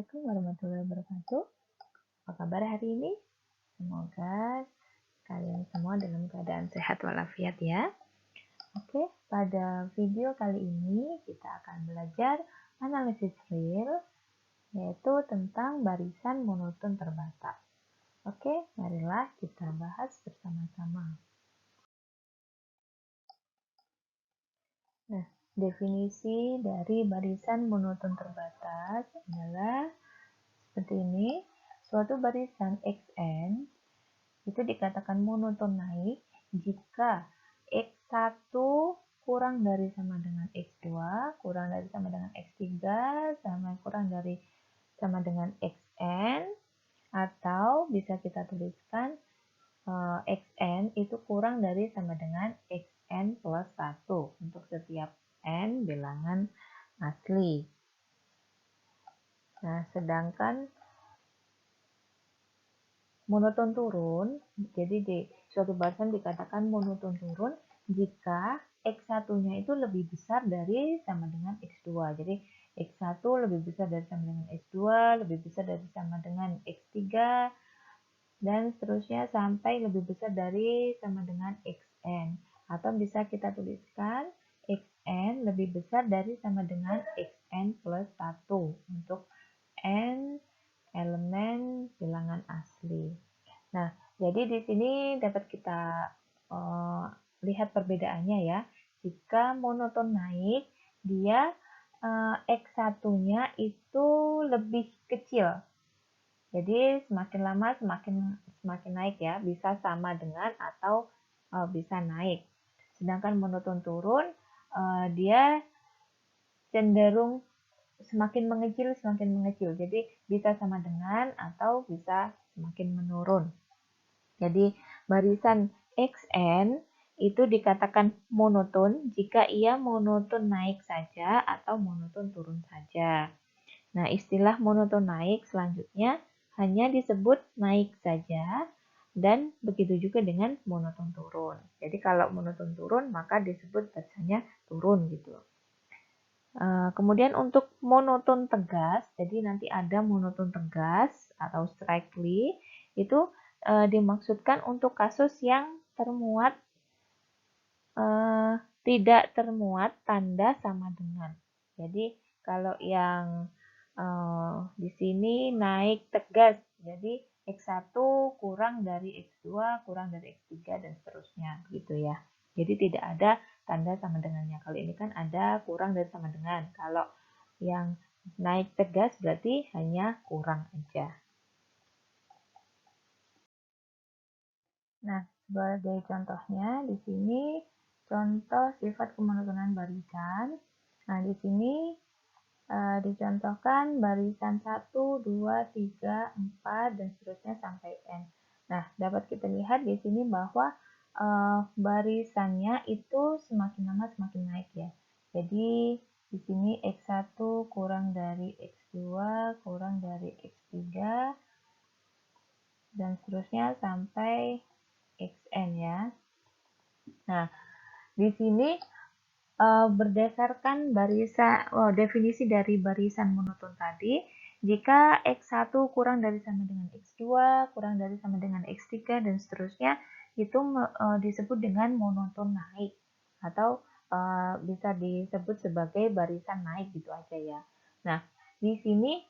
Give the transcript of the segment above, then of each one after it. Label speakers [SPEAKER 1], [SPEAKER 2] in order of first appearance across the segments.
[SPEAKER 1] Assalamualaikum warahmatullahi wabarakatuh. Apa kabar hari ini? Semoga kalian semua dalam keadaan sehat walafiat ya. Oke, pada video kali ini kita akan belajar analisis real, yaitu tentang barisan monoton terbatas. Oke, marilah kita bahas bersama-sama. Nah, definisi dari barisan monoton terbatas adalah seperti ini. Suatu barisan Xn itu dikatakan monoton naik jika X1 kurang dari sama dengan X2, kurang dari sama dengan X3, kurang dari sama dengan Xn, atau bisa kita tuliskan Xn itu kurang dari sama dengan Xn plus 1 untuk setiap n bilangan asli. Nah, sedangkan monoton turun, jadi di suatu barisan dikatakan monoton turun jika X1-nya itu lebih besar dari sama dengan X2. Jadi X1 lebih besar dari sama dengan X2, lebih besar dari sama dengan X3, dan seterusnya sampai lebih besar dari sama dengan Xn. Atau bisa kita tuliskan Xn lebih besar dari sama dengan Xn plus 1 untuk n elemen bilangan asli. Nah, jadi di sini dapat kita lihat perbedaannya ya. Jika monoton naik, dia X1-nya itu lebih kecil. Jadi semakin lama semakin naik ya, bisa sama dengan atau bisa naik. Sedangkan monoton turun, dia cenderung semakin mengecil. Jadi bisa sama dengan atau bisa semakin menurun. Jadi barisan Xn itu dikatakan monoton jika ia monoton naik saja atau monoton turun saja. Nah, istilah monoton naik selanjutnya hanya disebut naik saja dan begitu juga dengan monoton turun. Jadi kalau monoton turun maka disebut barisannya turun gitu. Kemudian untuk monoton tegas, jadi nanti ada monoton tegas atau strictly, itu dimaksudkan untuk kasus yang tidak termuat tanda sama dengan. Jadi kalau yang di sini naik tegas, jadi X1 kurang dari X2, kurang dari X3, dan seterusnya gitu ya. Jadi tidak ada tanda sama dengannya. Kalau ini kan ada kurang dari sama dengan. Kalau yang naik tegas berarti hanya kurang aja. Nah, sebagai contohnya di sini contoh sifat kemonotonan barisan. Nah, di sini dicontohkan barisan 1, 2, 3, 4, dan seterusnya sampai N. Nah, dapat kita lihat di sini bahwa barisannya itu semakin lama semakin naik ya. Jadi, di sini X1 kurang dari X2, kurang dari X3, dan seterusnya sampai Xn ya. Nah, di sini berdasarkan definisi dari barisan monoton tadi, jika X1 kurang dari sama dengan X2, kurang dari sama dengan X3, dan seterusnya, itu disebut dengan monoton naik, atau bisa disebut sebagai barisan naik gitu aja ya. Nah, di sini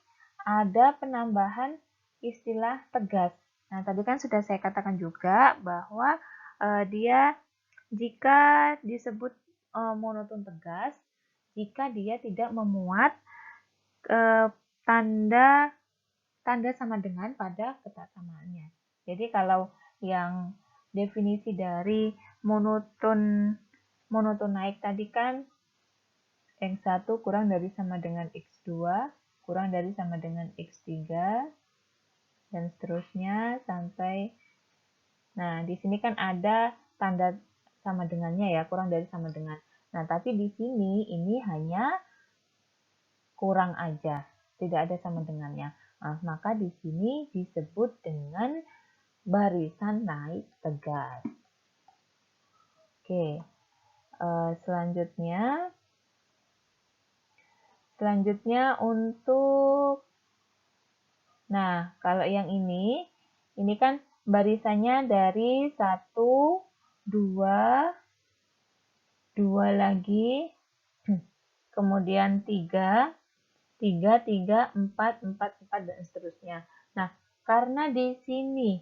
[SPEAKER 1] ada penambahan istilah tegas. Nah, tadi kan sudah saya katakan juga bahwa dia jika disebut monoton tegas, jika dia tidak memuat tanda sama dengan pada kesatsamaannya. Jadi kalau yang definisi dari monoton naik tadi kan X1 kurang dari sama dengan X2, kurang dari sama dengan X3, dan seterusnya sampai. Nah, di sini kan ada tanda sama dengannya ya, kurang dari sama dengan. Nah, tapi di sini ini hanya kurang aja, tidak ada sama dengannya. Nah, maka di sini disebut dengan barisan naik tegas. Oke, selanjutnya untuk Nah, kalau yang ini kan barisannya dari 1, 2, 2 lagi, kemudian 3, 3, 3, 4, 4, 4, dan seterusnya. Nah, karena di sini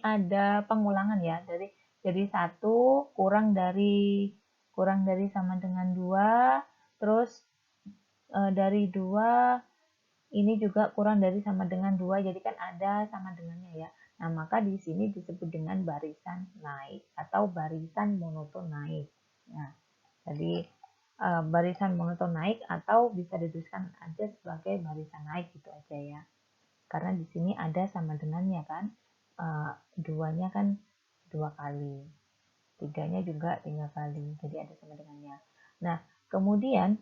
[SPEAKER 1] ada pengulangan ya, jadi 1 kurang dari sama dengan 2, terus dari 2 ini juga kurang dari sama dengan 2, jadi kan ada sama dengannya ya. Nah, maka di sini disebut dengan barisan naik atau barisan monoton naik. Nah, jadi barisan monoton naik atau bisa dituliskan aja sebagai barisan naik gitu aja ya. Karena di sini ada sama dengannya kan, duanya kan 2 kali, tiganya juga 3 kali, jadi ada sama dengannya. Nah, kemudian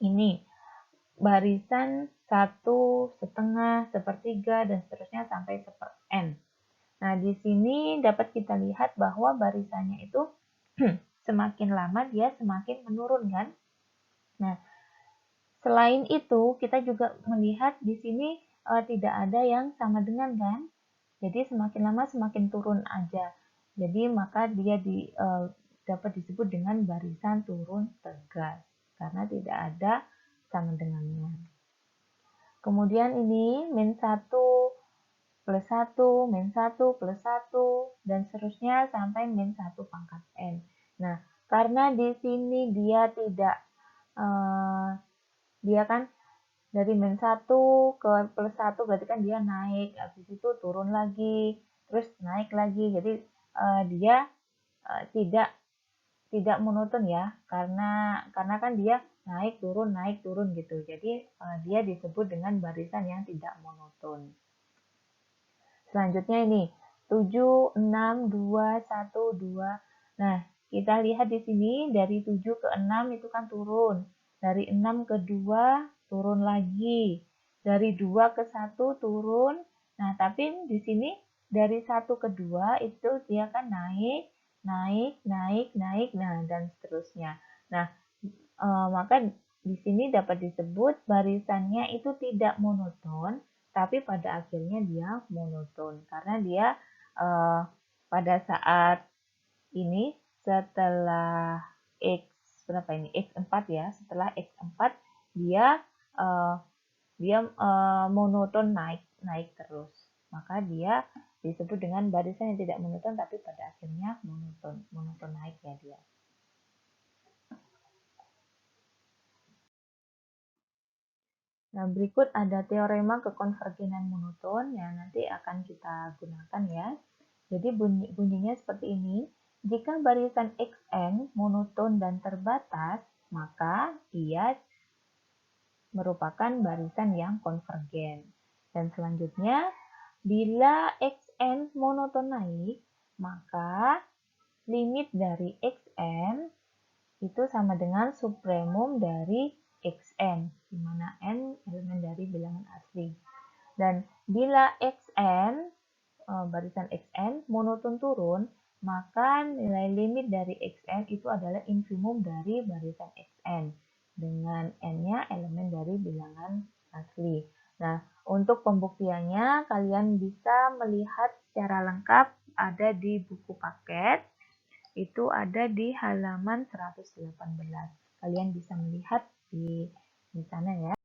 [SPEAKER 1] ini barisan 1/2, 1/3, dan seterusnya sampai 1/n. Nah, di sini dapat kita lihat bahwa barisannya itu semakin lama dia semakin menurun kan. Nah, selain itu kita juga melihat di sini tidak ada yang sama dengan kan. Jadi semakin lama semakin turun aja. Jadi maka dia dapat disebut dengan barisan turun tegas karena tidak ada sama dengannya. Kemudian ini min 1 plus 1, min 1 plus 1, dan seterusnya sampai min 1 pangkat n. Nah, karena di sini dia tidak, dia kan dari min 1 ke plus 1 berarti kan dia naik, habis itu turun lagi, terus naik lagi. Jadi dia tidak monoton ya, karena kan dia naik turun gitu. Jadi dia disebut dengan barisan yang tidak monoton. Selanjutnya ini 7, 6, 2, 1, 2. Nah, kita lihat di sini dari 7 ke 6 itu kan turun. Dari 6 ke 2 turun lagi. Dari 2 ke 1 turun. Nah, tapi di sini dari 1 ke 2 itu dia kan naik, naik, naik, naik, nah dan seterusnya. Nah, maka di sini dapat disebut barisannya itu tidak monoton, tapi pada akhirnya dia monoton karena dia pada saat ini setelah X berapa ini? X4 ya, setelah X4 dia uh, monoton naik terus. Maka dia disebut dengan barisan yang tidak monoton tapi pada akhirnya monoton naik ya dia. Nah, berikut ada teorema kekonvergenan monoton yang nanti akan kita gunakan ya. Jadi bunyinya seperti ini. Jika barisan Xn monoton dan terbatas, maka ia merupakan barisan yang konvergen. Dan selanjutnya, bila Xn monoton naik, maka limit dari Xn itu sama dengan supremum dari Xn, di mana n elemen dari bilangan asli. Dan bila Xn, barisan Xn monoton turun, maka nilai limit dari Xn itu adalah infimum dari barisan Xn, dengan n-nya elemen dari bilangan asli. Nah, untuk pembuktiannya kalian bisa melihat secara lengkap ada di buku paket. Itu ada di halaman 118. Kalian bisa melihat di sana ya.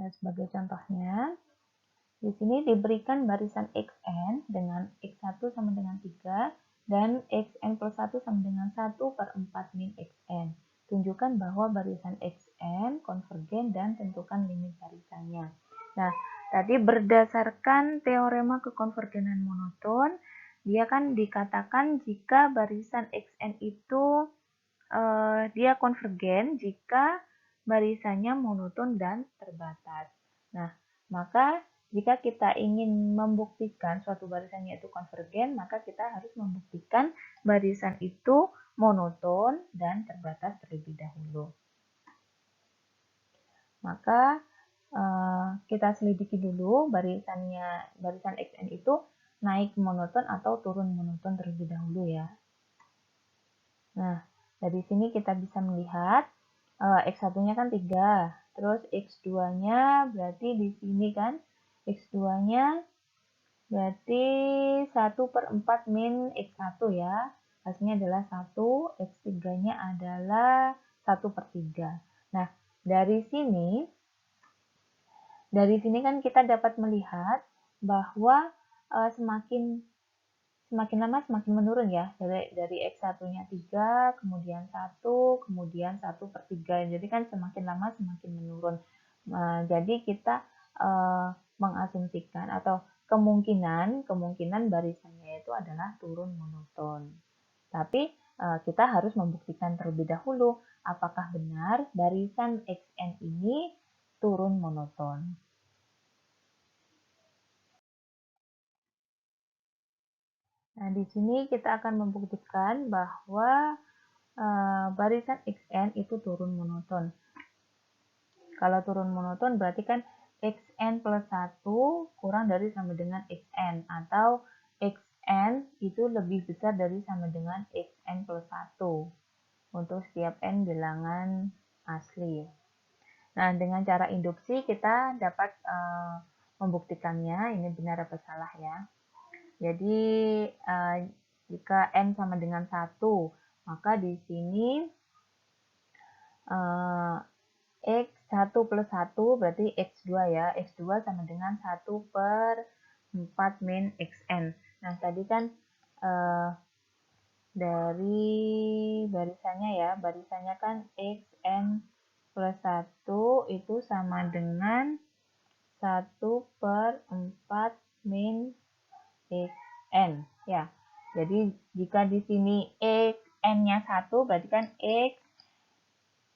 [SPEAKER 1] Nah, sebagai contohnya, di sini diberikan barisan Xn dengan X1 sama dengan 3 dan Xn plus 1 sama dengan 1 per 4 min Xn. Tunjukkan bahwa barisan Xn konvergen dan tentukan limit barisannya. Nah, tadi berdasarkan teorema kekonvergenan monoton, dia kan dikatakan jika barisan Xn itu dia konvergen jika barisannya monoton dan terbatas. Nah, maka jika kita ingin membuktikan suatu barisannya itu konvergen, maka kita harus membuktikan barisan itu monoton dan terbatas terlebih dahulu. Maka kita selidiki dulu barisan Xn itu naik monoton atau turun monoton terlebih dahulu ya. Nah, dari sini kita bisa melihat X1-nya kan 3. Terus X2-nya berarti di sini kan. X2-nya berarti 1/4 min X1 ya. Hasilnya adalah 1. X3-nya adalah 1/3. Nah, dari sini kan kita dapat melihat bahwa semakin lama semakin menurun ya. Dari X1-nya 3, kemudian 1, kemudian 1/3. Jadi kan semakin lama semakin menurun. Jadi kita mengasumsikan atau kemungkinan barisannya itu adalah turun monoton. Tapi kita harus membuktikan terlebih dahulu apakah benar barisan XN ini turun monoton. Nah, di sini kita akan membuktikan bahwa barisan XN itu turun monoton. Kalau turun monoton berarti kan XN plus 1 kurang dari sama dengan XN, atau XN itu lebih besar dari sama dengan XN plus 1 untuk setiap N bilangan asli. Nah, dengan cara induksi kita dapat membuktikannya, ini benar apa salah ya. Jadi jika N sama dengan 1, maka di sini X1 plus 1 berarti X2 ya. X2 sama dengan 1/4 min XN. Nah, tadi kan dari barisannya kan XN plus 1 itu sama dengan 1/4 min XN ya. Jadi jika di sini N-nya 1 berarti kan X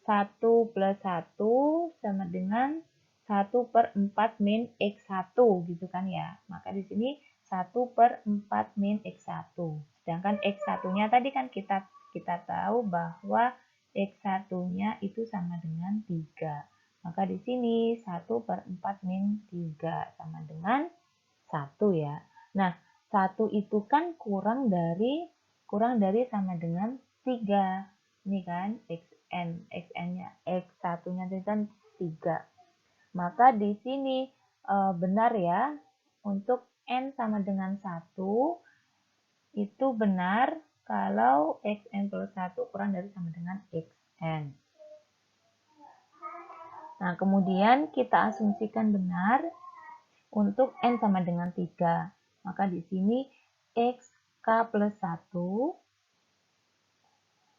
[SPEAKER 1] 1 plus 1 sama dengan 1/4 min X1 gitu kan ya. Maka di sini 1/4 min X1. Sedangkan X1-nya tadi kan kita tahu bahwa X1-nya itu sama dengan 3. Maka di sini 1/4 min 3 sama dengan 1 ya. Nah, 1 itu kan kurang dari sama dengan 3. Ini kan XN-nya X1-nya itu kan 3. Maka di sini benar ya, untuk N sama dengan 1 itu benar kalau XN plus 1 kurang dari sama dengan XN. Nah, kemudian kita asumsikan benar untuk N sama dengan 3. Maka di sini XK plus 1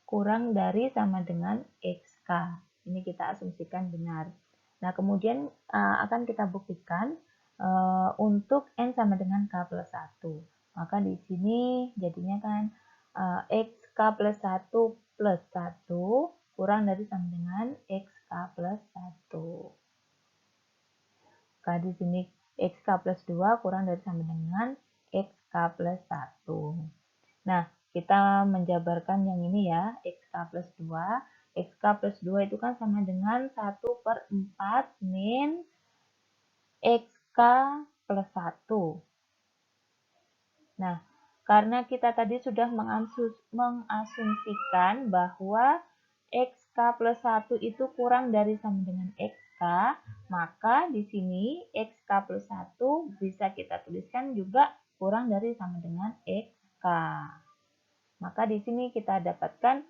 [SPEAKER 1] kurang dari sama dengan XK. Ini kita asumsikan benar. Nah, kemudian akan kita buktikan untuk N sama dengan K plus 1. Maka di sini jadinya kan XK plus 1 plus 1 kurang dari sama dengan XK plus 1. Maka di sini XK plus 2 kurang dari sama dengan XK plus 1. Nah, kita menjabarkan yang ini ya, XK plus 2. XK plus 2 itu kan sama dengan 1/4 min XK plus 1. Nah, karena kita tadi sudah mengasumsikan bahwa XK plus 1 itu kurang dari sama dengan XK, maka di sini XK plus 1 bisa kita tuliskan juga kurang dari sama dengan XK. Maka di sini kita dapatkan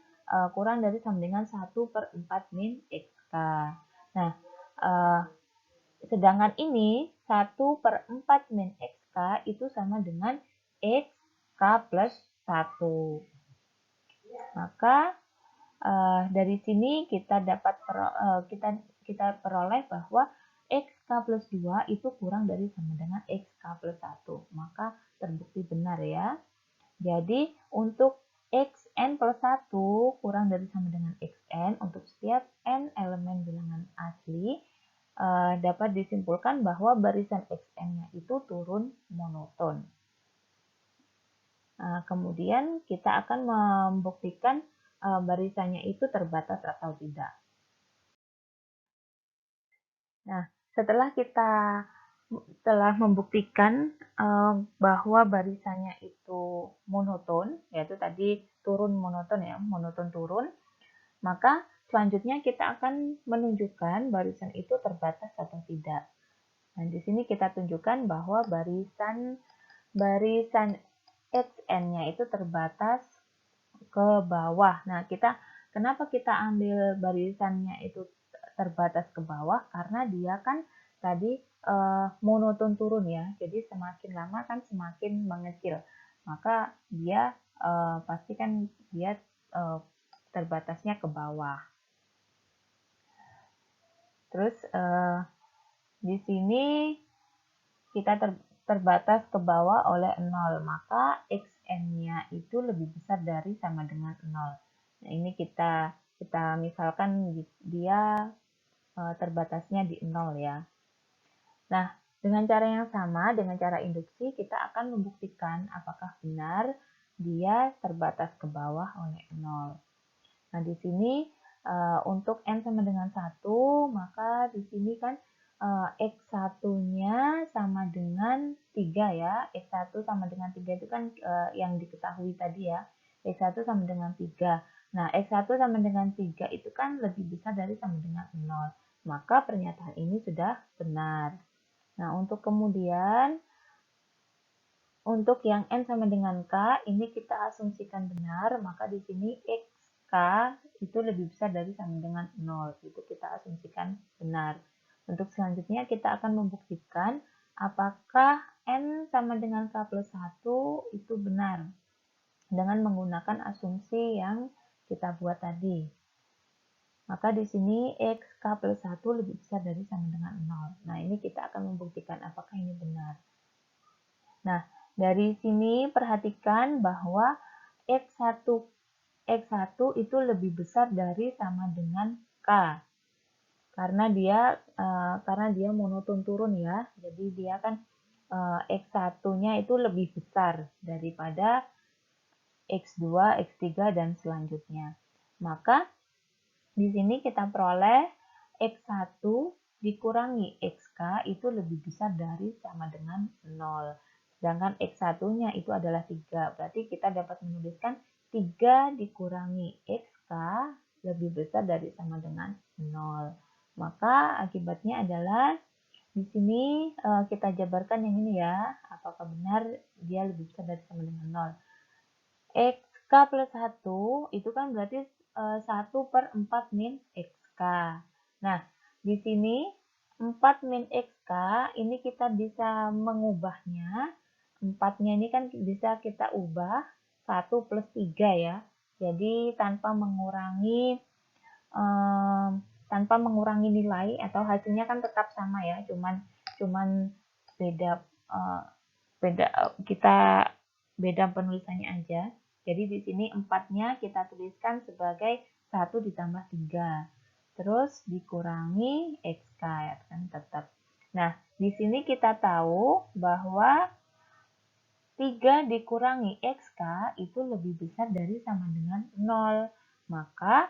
[SPEAKER 1] kurang dari sama dengan 1/4 min XK. Nah, sedangkan ini 1/4 min XK itu sama dengan XK plus 1. Maka dari sini kita dapat kita peroleh bahwa XK plus 2 itu kurang dari sama dengan XK plus 1. Maka terbukti benar ya. Jadi untuk Xn plus 1 kurang dari sama dengan Xn untuk setiap n elemen bilangan asli, dapat disimpulkan bahwa barisan Xn-nya itu turun monoton. Kemudian kita akan membuktikan barisannya itu terbatas atau tidak. Nah, setelah kita membuktikan bahwa barisannya itu monoton, yaitu tadi turun monoton ya, monoton turun, maka selanjutnya kita akan menunjukkan barisan itu terbatas atau tidak. Nah, di sini kita tunjukkan bahwa barisan XN-nya itu terbatas ke bawah. Nah, kenapa kita ambil barisannya itu terbatas ke bawah? Karena dia kan tadi monoton turun ya. Jadi semakin lama kan semakin mengecil. Maka dia pasti kan dia terbatasnya ke bawah. Terus di sini kita terbatas ke bawah oleh 0, maka xn-nya itu lebih besar dari sama dengan 0. Nah, ini kita misalkan dia terbatasnya di 0 ya. Nah, dengan cara yang sama, dengan cara induksi, kita akan membuktikan apakah benar dia terbatas ke bawah oleh 0. Nah, di sini untuk n sama dengan 1, maka di sini kan X1-nya sama dengan 3 ya. X1 sama dengan 3 itu kan yang diketahui tadi ya. X1 sama dengan 3. Nah, X1 sama dengan 3 itu kan lebih besar dari sama dengan 0. Maka pernyataan ini sudah benar. Nah, untuk kemudian, untuk yang N sama dengan K, ini kita asumsikan benar, maka di sini XK itu lebih besar dari sama dengan 0. Itu kita asumsikan benar. Untuk selanjutnya kita akan membuktikan apakah N sama dengan K plus 1 itu benar dengan menggunakan asumsi yang kita buat tadi. Maka di sini XK plus 1 lebih besar dari sama dengan 0. Nah, ini kita akan membuktikan apakah ini benar. Nah, dari sini perhatikan bahwa X1 itu lebih besar dari sama dengan K. Karena dia monoton turun ya. Jadi dia kan X1-nya itu lebih besar daripada X2, X3 dan selanjutnya. Maka di sini kita peroleh X1 dikurangi XK itu lebih besar dari sama dengan 0. Sedangkan X1-nya itu adalah 3. Berarti kita dapat menuliskan 3 dikurangi XK lebih besar dari sama dengan 0. Maka akibatnya adalah di sini kita jabarkan yang ini ya. Apakah benar dia lebih besar dari sama dengan 0. XK plus 1 itu kan berarti 1/4 min XK. Nah, di sini 4 min XK ini kita bisa mengubahnya. 4-nya ini kan bisa kita ubah 1 plus 3 ya. Jadi tanpa mengurangi nilai atau hasilnya kan tetap sama ya. Cuman beda kita beda penulisannya aja. Jadi di sini 4-nya kita tuliskan sebagai 1 ditambah 3. Terus dikurangi XK kan tetap. Nah, di sini kita tahu bahwa 3 dikurangi XK itu lebih besar dari sama dengan 0. Maka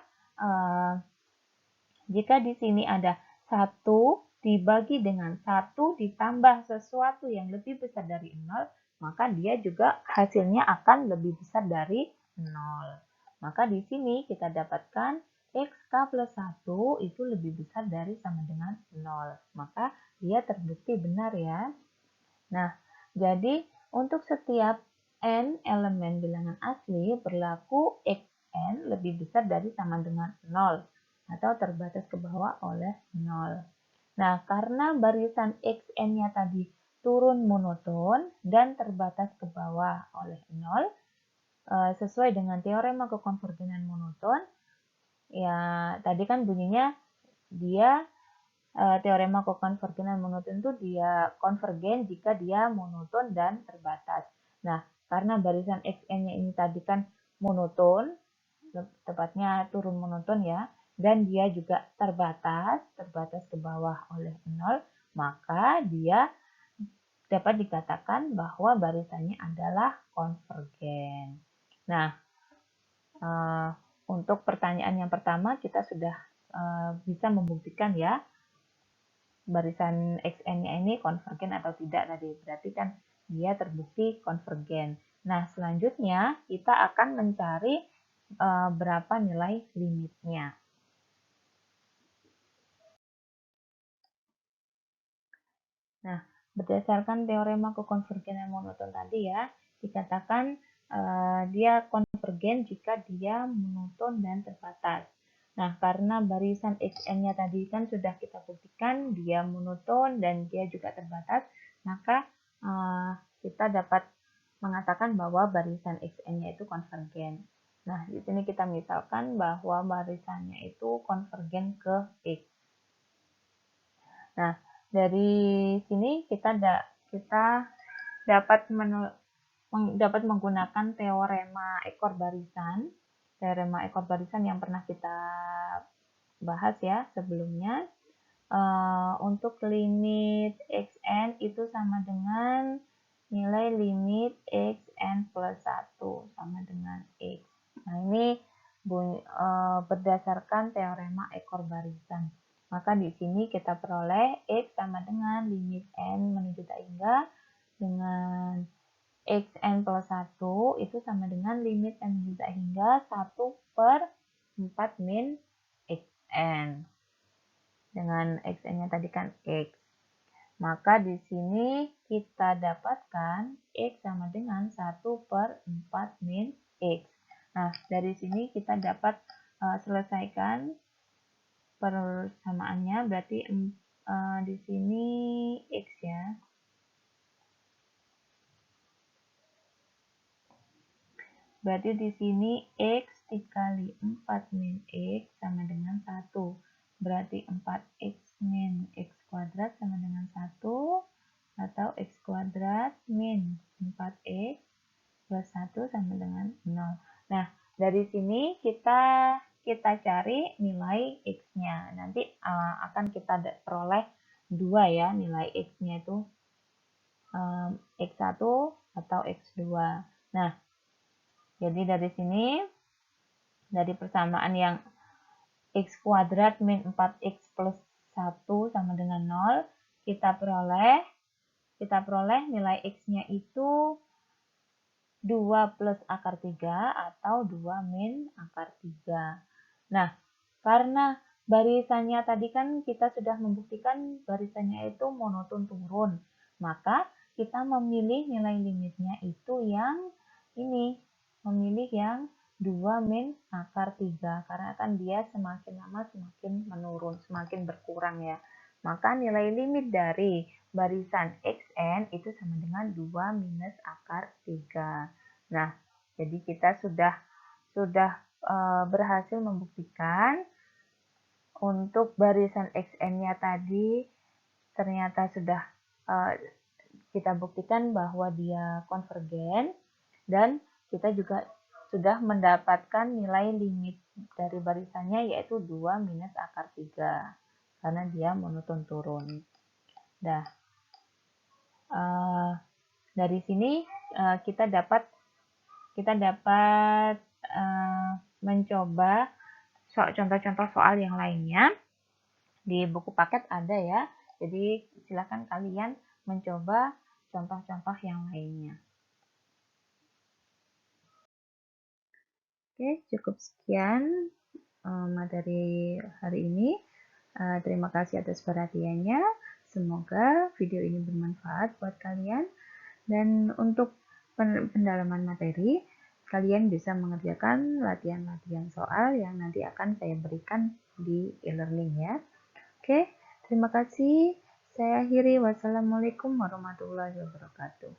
[SPEAKER 1] jika di sini ada 1 dibagi dengan 1 ditambah sesuatu yang lebih besar dari 0, maka dia juga hasilnya akan lebih besar dari 0. Maka di sini kita dapatkan XK plus 1 itu lebih besar dari sama dengan 0. Maka dia terbukti benar ya. Nah, jadi untuk setiap n elemen bilangan asli berlaku xn lebih besar dari sama dengan 0 atau terbatas ke bawah oleh 0. Nah, karena barisan xn-nya tadi turun monoton dan terbatas ke bawah oleh 0, sesuai dengan teorema kekonvergenan monoton, ya tadi kan bunyinya dia teorema kekonvergenan monoton itu dia konvergen jika dia monoton dan terbatas. Nah, karena barisan xn-nya ini tadi kan monoton, tepatnya turun monoton ya, dan dia juga terbatas ke bawah oleh 0, maka dia dapat dikatakan bahwa barisannya adalah konvergen. Nah, untuk pertanyaan yang pertama kita sudah bisa membuktikan ya barisan xn-nya ini konvergen atau tidak tadi. Berarti kan dia terbukti konvergen. Nah, selanjutnya kita akan mencari berapa nilai limitnya. Nah, berdasarkan teorema kekonvergen monoton tadi ya, dikatakan dia konvergen jika dia monoton dan terbatas. Nah, karena barisan Xn-nya tadi kan sudah kita buktikan dia monoton dan dia juga terbatas, maka kita dapat mengatakan bahwa barisan Xn-nya itu konvergen. Nah, di sini kita misalkan bahwa barisannya itu konvergen ke X. Nah, dari sini kita dapat menggunakan teorema ekor barisan. Teorema ekor barisan yang pernah kita bahas ya sebelumnya. Untuk limit xn itu sama dengan nilai limit xn plus 1 sama dengan x. Nah, ini berdasarkan teorema ekor barisan. Maka di sini kita peroleh x sama dengan limit n menuju tak hingga dengan xn plus 1 itu sama dengan limit n menuju tak hingga 1/4 min xn. Dengan xn-nya tadi kan x. Maka di sini kita dapatkan x sama dengan 1/4 min x. Nah, dari sini kita dapat selesaikan persamaannya, berarti di sini x ya. Berarti di sini x dikali 4 min x sama dengan 1. Berarti 4x min x kuadrat sama dengan 1 atau x kuadrat min 4x plus 1 sama dengan 0. Nah, dari sini kita cari nilai x-nya. Nanti akan kita peroleh 2 ya, nilai x-nya itu x1 atau x2. Nah, jadi dari sini, dari persamaan yang x kuadrat min 4x plus 1 sama dengan 0, kita peroleh nilai x-nya itu 2 plus akar 3 atau 2 min akar 3. Nah, karena barisannya tadi kan kita sudah membuktikan barisannya itu monoton turun, maka kita memilih nilai limitnya itu yang ini, memilih yang 2 min akar 3, karena kan dia semakin lama semakin menurun, semakin berkurang ya. Maka nilai limit dari barisan xn itu sama dengan 2 minus akar 3. Nah, jadi kita sudah berhasil membuktikan untuk barisan xn-nya tadi ternyata sudah kita buktikan bahwa dia konvergen, dan kita juga sudah mendapatkan nilai limit dari barisannya yaitu 2 minus akar 3 karena dia monoton turun. Nah, dari sini kita dapat mencoba contoh-contoh soal yang lainnya. Di buku paket ada ya, jadi silakan kalian mencoba contoh-contoh yang lainnya. Oke, cukup sekian materi hari ini. Terima kasih atas perhatiannya. Semoga video ini bermanfaat buat kalian. Dan untuk pendalaman materi, kalian bisa mengerjakan latihan-latihan soal yang nanti akan saya berikan di e-learning ya. Oke, terima kasih. Saya akhiri. Wassalamualaikum warahmatullahi wabarakatuh.